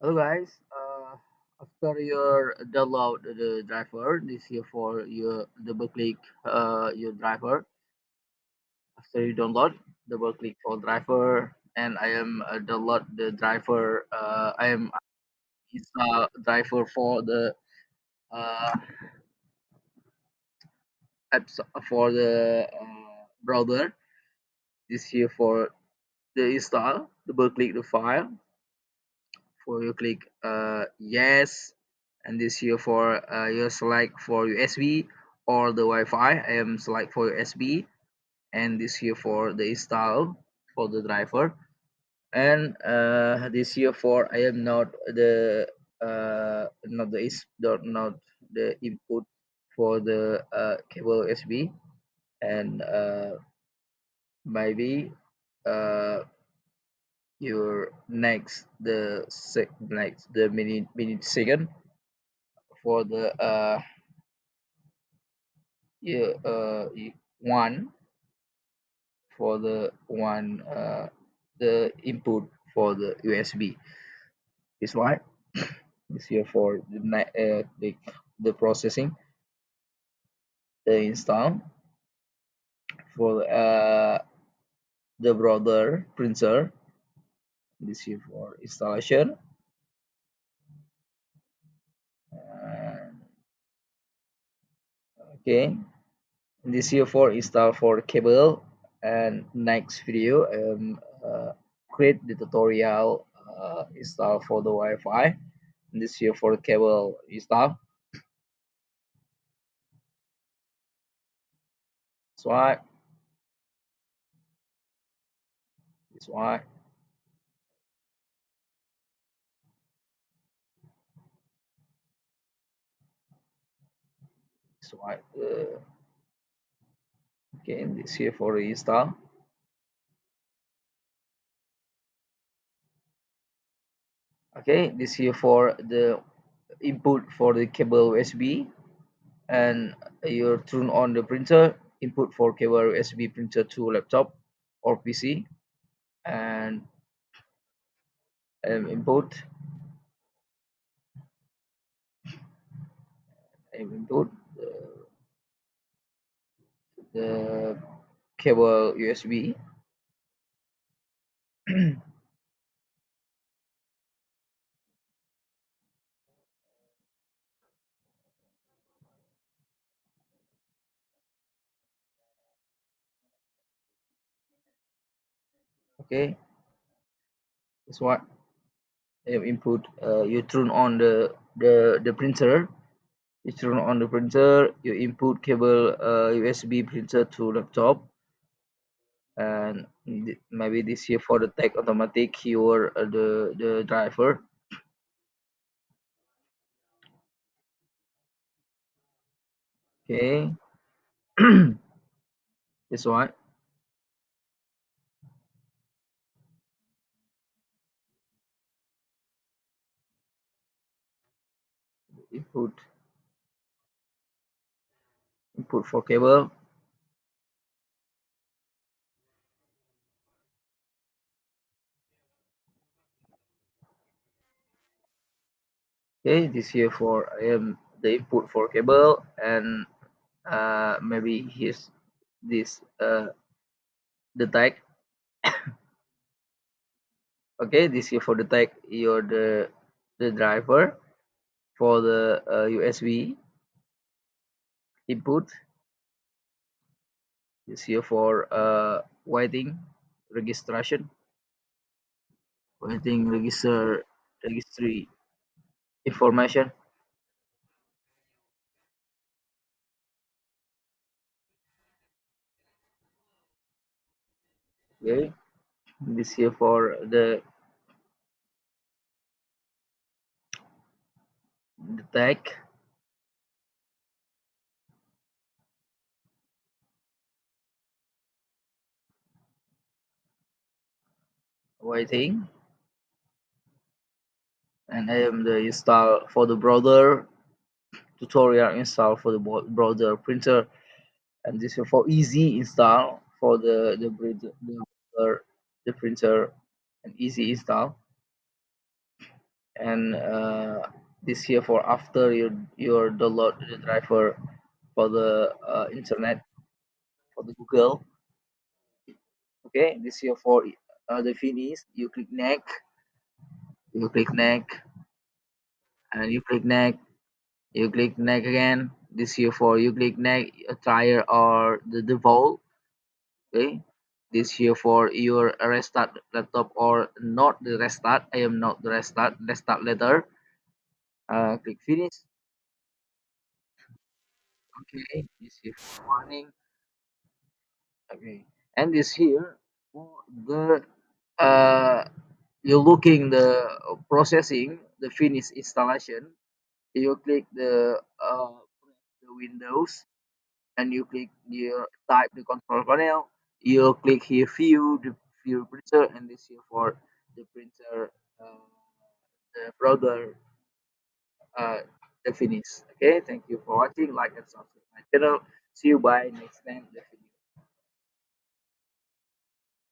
Hello guys, after your download the driver, this here for your double click your driver. After you download, double click for driver, and I am download the driver. I am install driver for the uh, apps for the browser. This here for the install. Double click the file. For you click yes, and this here for you select for USB or the Wi-Fi. I am select for USB, and this here for the install for the driver, and this here for I am not the not the input for the cable USB, and maybe uh, your next next the minute second for the yeah, one for the one the input for the USB is right. This here for the processing, the install for the brother printer. This here for installation. Uh, okay, this here for install for cable, and next video create the tutorial install for the Wi-Fi. This here for cable install. That's why. That's why. That's why. Okay, this here for install. Okay, this here for the input for the cable USB, and you turn on the printer. Input for cable USB printer to laptop or PC, and input input the cable USB. Okay, that's what input. You turn on the printer. You turn on the printer. You input cable USB printer to laptop, and maybe this here for the tech automatic your the driver. Okay. This one input input for cable. Okay, this here for I am the input for cable, and maybe here's this the tag. Okay, this here for the tag your the driver for the USB input. This here for waiting registration, waiting registry information. Okay, this here for the tag waiting, and I am the install for the browser tutorial install for the browser printer, and this is for easy install for the printer, and easy install. and this here for after you download the driver for the internet for the Google. Okay, this here for the finish. You click next, and you click next. You click next again. This here for you click next, tire or the default. Okay, this here for your restart laptop or not the restart. I am not the restart. Restart later. Click finish. Okay, this here for warning. Okay, and this here for the you're looking the processing the finish installation. You click the Windows and you click your type the control panel. You click here view printer and this here for the printer the browser uh, the finish. Okay, thank you for watching. Like and subscribe my channel. See you by next time.